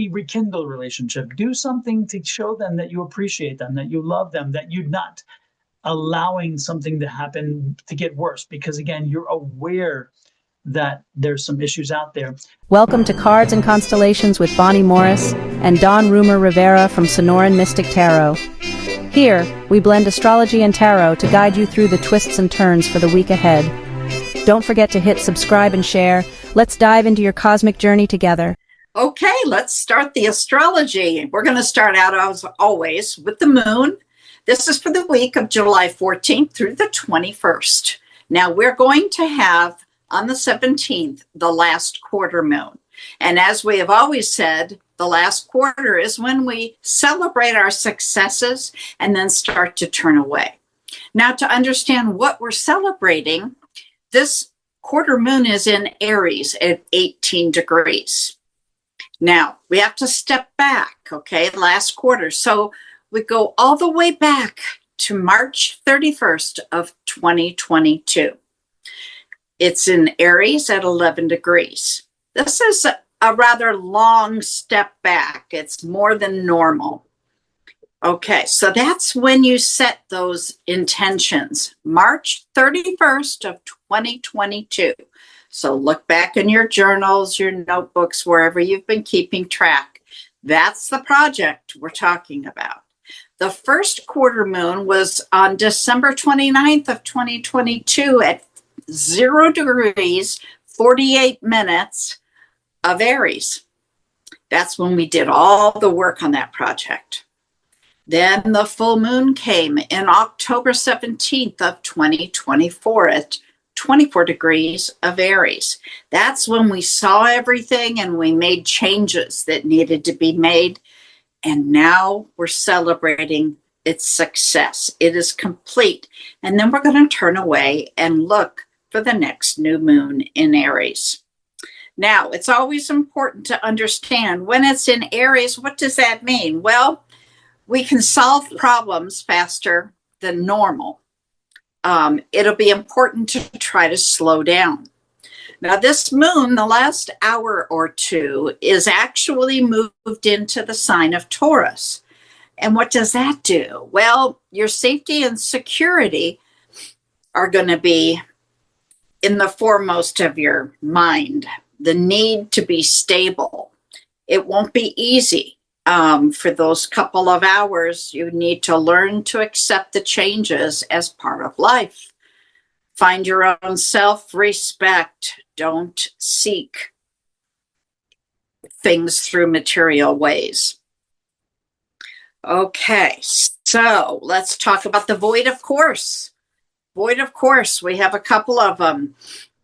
rekindle a relationship. Do something to show them that you appreciate them, that you love them, that you're not allowing something to happen to get worse. Because again, you're aware that there's some issues out there. Welcome to Cards and Constellations with Bonnie Morris and Don Rumor Rivera from Sonoran Mystic Tarot. Here, we blend astrology and tarot to guide you through the twists and turns for the week ahead. Don't forget to hit subscribe and share. Let's dive into your cosmic journey together. Okay, let's start the astrology. We're going to start out, as always, with the moon. This is for the week of July 14th through the 21st. Now, we're going to have, on the 17th, the last quarter moon. And as we have always said, the last quarter is when we celebrate our successes and then start to turn away. Now, to understand what we're celebrating, this quarter moon is in Aries at 18 degrees. Now, we have to step back, okay, last quarter. So we go all the way back to March 31st of 2022. It's in Aries at 11 degrees. This is a rather long step back. It's more than normal. Okay, so that's when you set those intentions, March 31st of 2022. So look back in your journals, your notebooks, wherever you've been keeping track. That's the project we're talking about. The first quarter moon was on December 29th of 2022 at 0 degrees, 48 minutes of Aries. That's when we did all the work on that project. Then the full moon came in October 17th of 2024 at 24 degrees of Aries. That's when we saw everything and we made changes that needed to be made. And now we're celebrating its success. It is complete. And then we're going to turn away and look for the next new moon in Aries. Now, it's always important to understand when it's in Aries, what does that mean? Well, we can solve problems faster than normal. It'll be important to try to slow down. Now, this moon, the last hour or two, is actually moved into the sign of Taurus. And what does that do? Well, your safety and security are going to be in the foremost of your mind. The need to be stable. It won't be easy. For those couple of hours, you need to learn to accept the changes as part of life. Find your own self-respect. Don't seek things through material ways. Okay, so let's talk about the void of course. Void of course, we have a couple of them.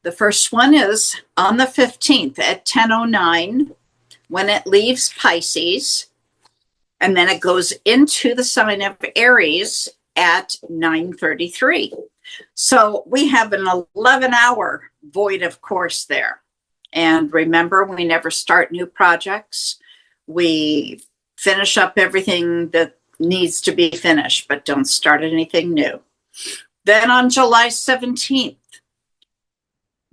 The first one is on the 15th at 10:09 when it leaves Pisces. And then it goes into the sign of Aries at 9:33. So we have an 11-hour void of course there. And remember, we never start new projects. We finish up everything that needs to be finished, but don't start anything new. Then on July 17th,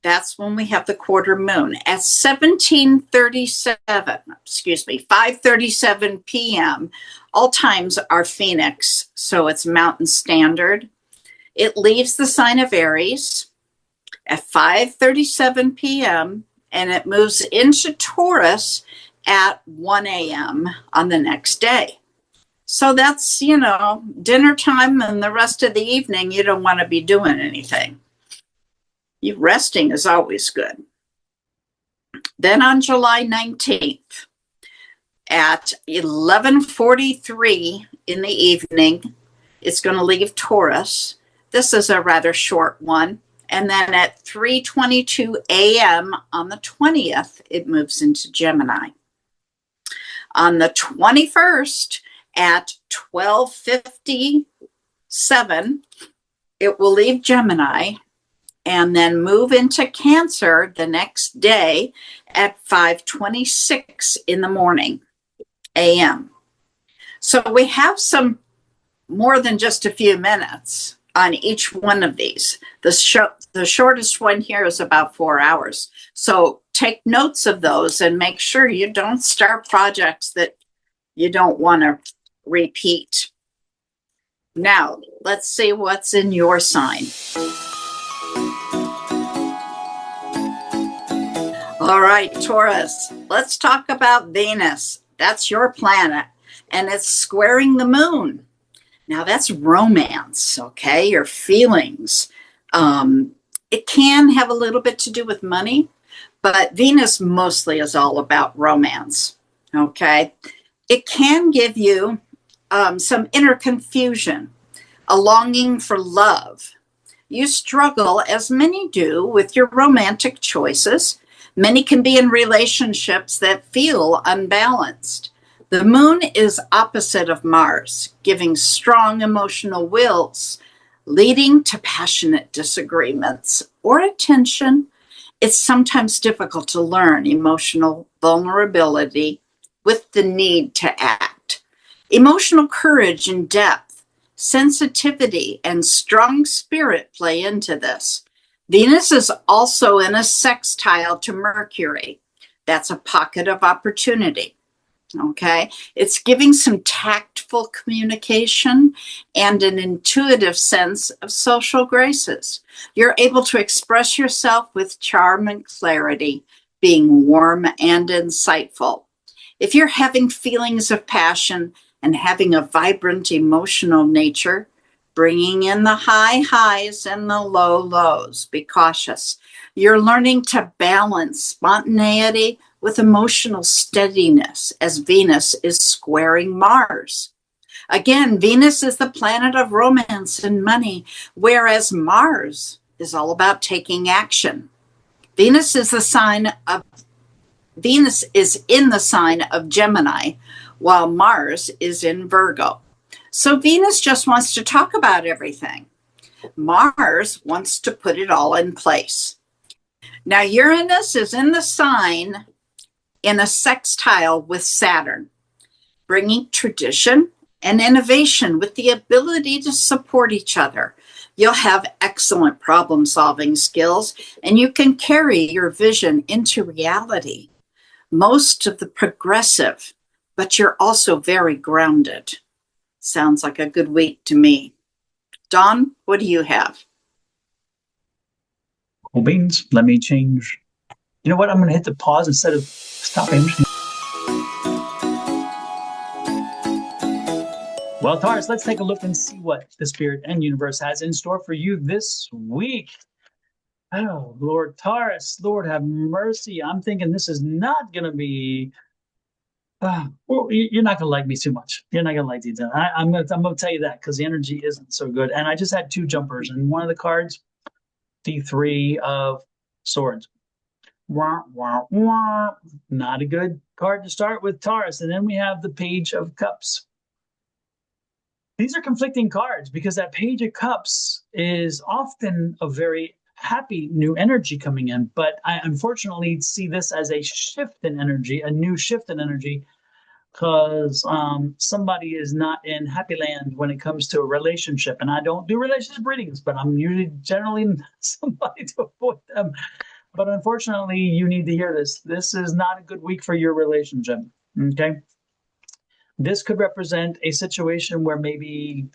that's when we have the quarter moon at 5:37 p.m. All times are Phoenix, so it's Mountain Standard. It leaves the sign of Aries at 5:37 p.m. and it moves into Taurus at 1 a.m. on the next day. So that's, dinner time, and the rest of the evening, you don't want to be doing anything. Resting is always good. Then on July 19th at 11:43 in the evening, it's going to leave Taurus. This is a rather short one. And then at 3:22 a.m. on the 20th, it moves into Gemini. On the 21st at 12:57, it will leave Gemini and then move into Cancer the next day at 5:26 in the morning a.m. So we have some more than just a few minutes on each one of these. The shortest one here is about 4 hours. So take notes of those and make sure you don't start projects that you don't want to repeat. Now, let's see what's in your sign. All right, Taurus, let's talk about Venus. That's your planet, and it's squaring the moon. Now, that's romance, okay? Your feelings. It can have a little bit to do with money, but Venus mostly is all about romance, okay? It can give you some inner confusion, a longing for love. You struggle, as many do, with your romantic choices. Many can be in relationships that feel unbalanced. The moon is opposite of Mars, giving strong emotional wills, leading to passionate disagreements or attention. It's sometimes difficult to learn emotional vulnerability with the need to act. Emotional courage and depth, sensitivity, and strong spirit play into this. Venus is also in a sextile to Mercury. That's a pocket of opportunity. Okay, it's giving some tactful communication and an intuitive sense of social graces. You're able to express yourself with charm and clarity, being warm and insightful. If you're having feelings of passion and having a vibrant emotional nature, bringing in the high highs and the low lows, be cautious. You're learning to balance spontaneity with emotional steadiness as Venus is squaring Mars. Again, Venus is the planet of romance and money, whereas Mars is all about taking action. Venus is in the sign of Gemini, while Mars is in Virgo. So Venus just wants to talk about everything. Mars wants to put it all in place. Now, Uranus is in the sign in a sextile with Saturn, bringing tradition and innovation with the ability to support each other. You'll have excellent problem-solving skills, and you can carry your vision into reality. Most of the progressive, but you're also very grounded. Sounds like a good week to me. Dawn, what do you have? Cool beans. Let me change. You know what? I'm going to hit the pause instead of stopping. Well, Taurus, let's take a look and see what the spirit and universe has in store for you this week. Oh, Lord Taurus, Lord have mercy. I'm thinking this is not going to be. Well, you're not going to like me too much. You're not going to like these. I'm going to tell you that because the energy isn't so good. And I just had two jumpers, and one of the cards, the Three of Swords. Wah, wah, wah. Not a good card to start with, Taurus. And then we have the Page of Cups. These are conflicting cards because that Page of Cups is often a very happy new energy coming in. But I unfortunately see this as a shift in energy, a new shift in energy, because somebody is not in happy land when it comes to a relationship. And I don't do relationship readings, but I'm usually generally somebody to avoid them. But unfortunately, you need to hear this. This is not a good week for your relationship, okay? This could represent a situation where maybe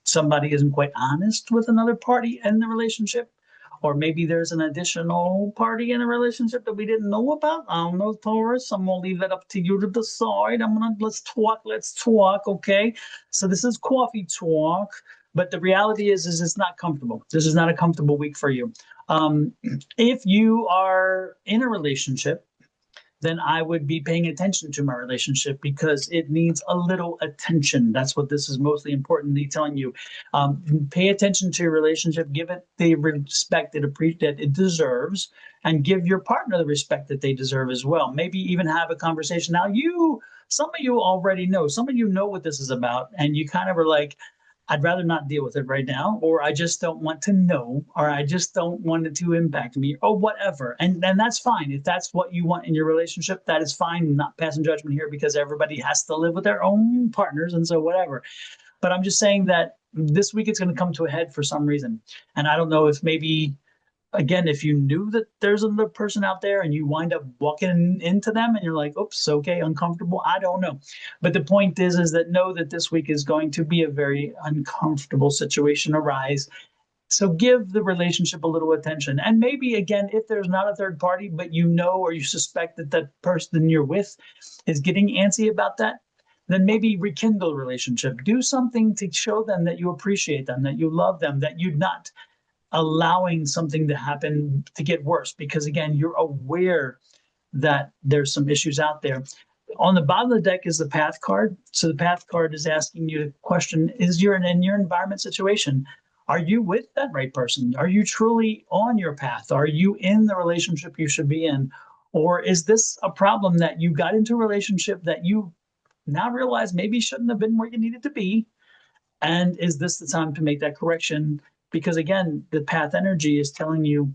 somebody isn't quite honest with another party in the relationship, or maybe there's an additional party in a relationship that we didn't know about. I don't know, Taurus. I'm gonna leave that up to you to decide. Let's talk, okay? So this is coffee talk, but the reality is it's not comfortable. This is not a comfortable week for you. If you are in a relationship, then I would be paying attention to my relationship because it needs a little attention. That's what this is mostly importantly telling you. Pay attention to your relationship, give it the respect that it deserves, and give your partner the respect that they deserve as well. Maybe even have a conversation. Now, some of you already know, some of you know what this is about, and you kind of are like, I'd rather not deal with it right now, or I just don't want to know, or I just don't want it to impact me, or whatever. And that's fine. If that's what you want in your relationship, that is fine. I'm not passing judgment here because everybody has to live with their own partners, and so whatever. But I'm just saying that this week it's going to come to a head for some reason. And I don't know if maybe again, if you knew that there's another person out there and you wind up walking into them and you're like, oops, okay, uncomfortable, I don't know. But the point is that know that this week is going to be a very uncomfortable situation arise. So give the relationship a little attention. And maybe, again, if there's not a third party, but you know or you suspect that that person you're with is getting antsy about that, then maybe rekindle the relationship. Do something to show them that you appreciate them, that you love them, that you're not allowing something to happen to get worse. Because, again, you're aware that there's some issues out there. On the bottom of the deck is the path card. So the path card is asking you to question, is you're in your environment situation? Are you with that right person? Are you truly on your path? Are you in the relationship you should be in? Or is this a problem that you got into a relationship that you now realize maybe shouldn't have been where you needed to be? And is this the time to make that correction? Because, again, the path energy is telling you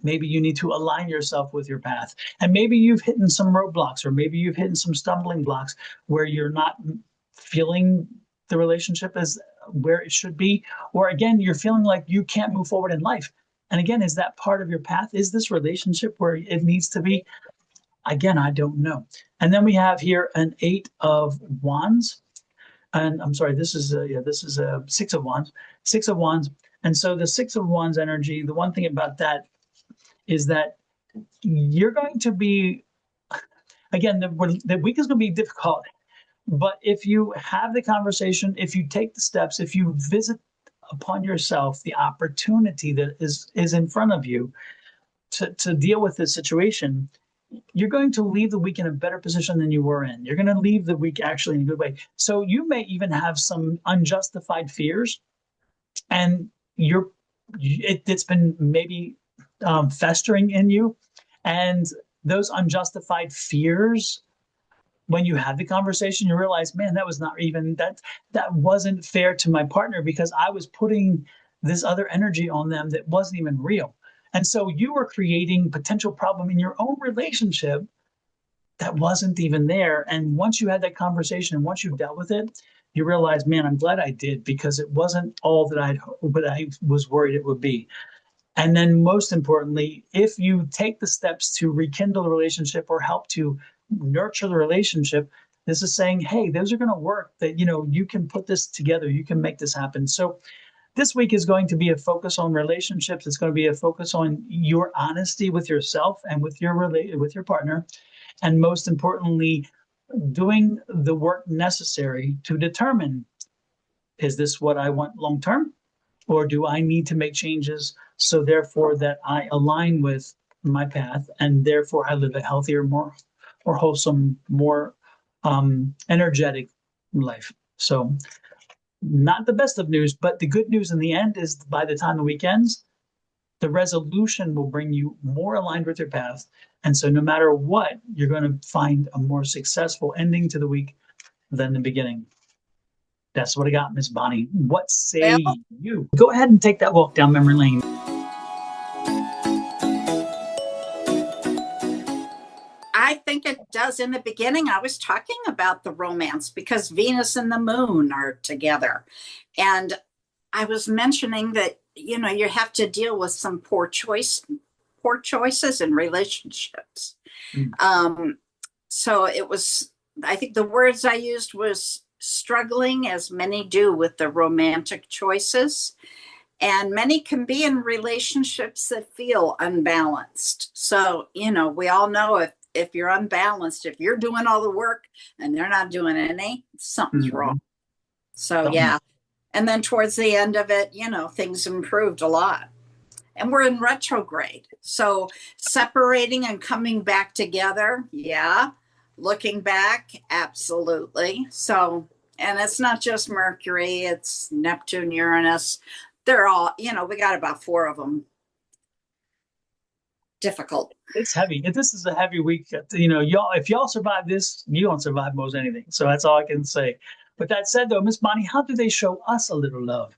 maybe you need to align yourself with your path. And maybe you've hit some roadblocks, or maybe you've hit some stumbling blocks where you're not feeling the relationship as where it should be. Or, again, you're feeling like you can't move forward in life. And, again, is that part of your path? Is this relationship where it needs to be? Again, I don't know. And then we have here an 8 of Wands. And I'm sorry, this is a 6 of Wands. 6 of Wands. And so the 6 of Wands energy, the one thing about that is that you're going to be, again, the week is going to be difficult. But if you have the conversation, if you take the steps, if you visit upon yourself the opportunity that is in front of you to deal with this situation, you're going to leave the week in a better position than you were in. You're going to leave the week actually in a good way. So you may even have some unjustified fears, and it's been maybe festering in you. And those unjustified fears, when you have the conversation, you realize, man, that was not even that wasn't fair to my partner, because I was putting this other energy on them that wasn't even real. And so you were creating potential problem in your own relationship that wasn't even there. And once you had that conversation and once you dealt with it, you realize, man, I'm glad I did, because it wasn't all that I was worried it would be. And then most importantly, if you take the steps to rekindle the relationship or help to nurture the relationship, this is saying, hey, those are going to work, that, you can put this together, you can make this happen. So this week is going to be a focus on relationships. It's going to be a focus on your honesty with yourself and with your partner. And most importantly, doing the work necessary to determine, is this what I want long term? Or do I need to make changes so therefore that I align with my path, and therefore I live a healthier, more wholesome, more energetic life? So not the best of news, but the good news in the end is, by the time the week ends, the resolution will bring you more aligned with your path. And so no matter what, you're going to find a more successful ending to the week than the beginning. That's what I got, Miss Bonnie. What say you? Go ahead and take that walk down memory lane. I think it does. In the beginning, I was talking about the romance because Venus and the moon are together. And I was mentioning that, you have to deal with some poor choices in relationships. So it was, I think the words I used was struggling, as many do with the romantic choices. And many can be in relationships that feel unbalanced. So, we all know if you're unbalanced, if you're doing all the work and they're not doing any, something's wrong. So, yeah. And then towards the end of it, things improved a lot. And we're in retrograde. So separating and coming back together, yeah. Looking back, absolutely. So, and it's not just Mercury, it's Neptune, Uranus. They're all, we got about 4 of them. Difficult. It's heavy. This is a heavy week. Y'all, if y'all survive this, you don't survive most anything. So that's all I can say. But that said, though, Miss Bonnie, how do they show us a little love?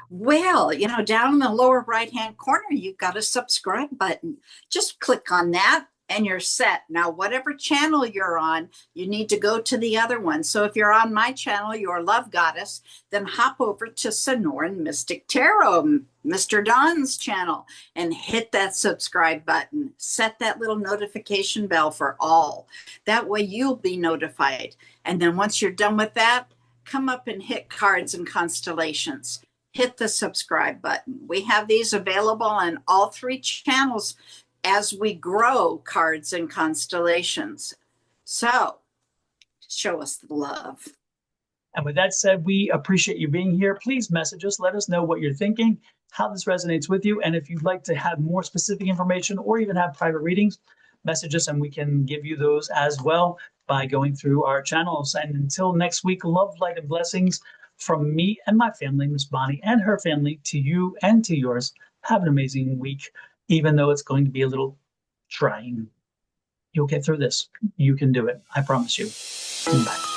Well, down in the lower right-hand corner, you've got a subscribe button. Just click on that. and you're set. Now, whatever channel you're on, you need to go to the other one. So if you're on my channel, Your Love Goddess, then hop over to Sonoran Mystic Tarot, Mr. Don's channel, and hit that subscribe button. Set that little notification bell for all. That way you'll be notified. And then once you're done with that, come up and hit Cards and Constellations. Hit the subscribe button. We have these available on all 3 channels as we grow Cards and Constellations. So show us the love. And with that said, we appreciate you being here. Please message us. Let us know what you're thinking, how this resonates with you. And if you'd like to have more specific information or even have private readings, message us and we can give you those as well by going through our channels. And until next week, love, light, and blessings from me and my family, Miss Bonnie and her family, to you and to yours. Have an amazing week, even though it's going to be a little trying. You'll get through this. You can do it. I promise you. Bye.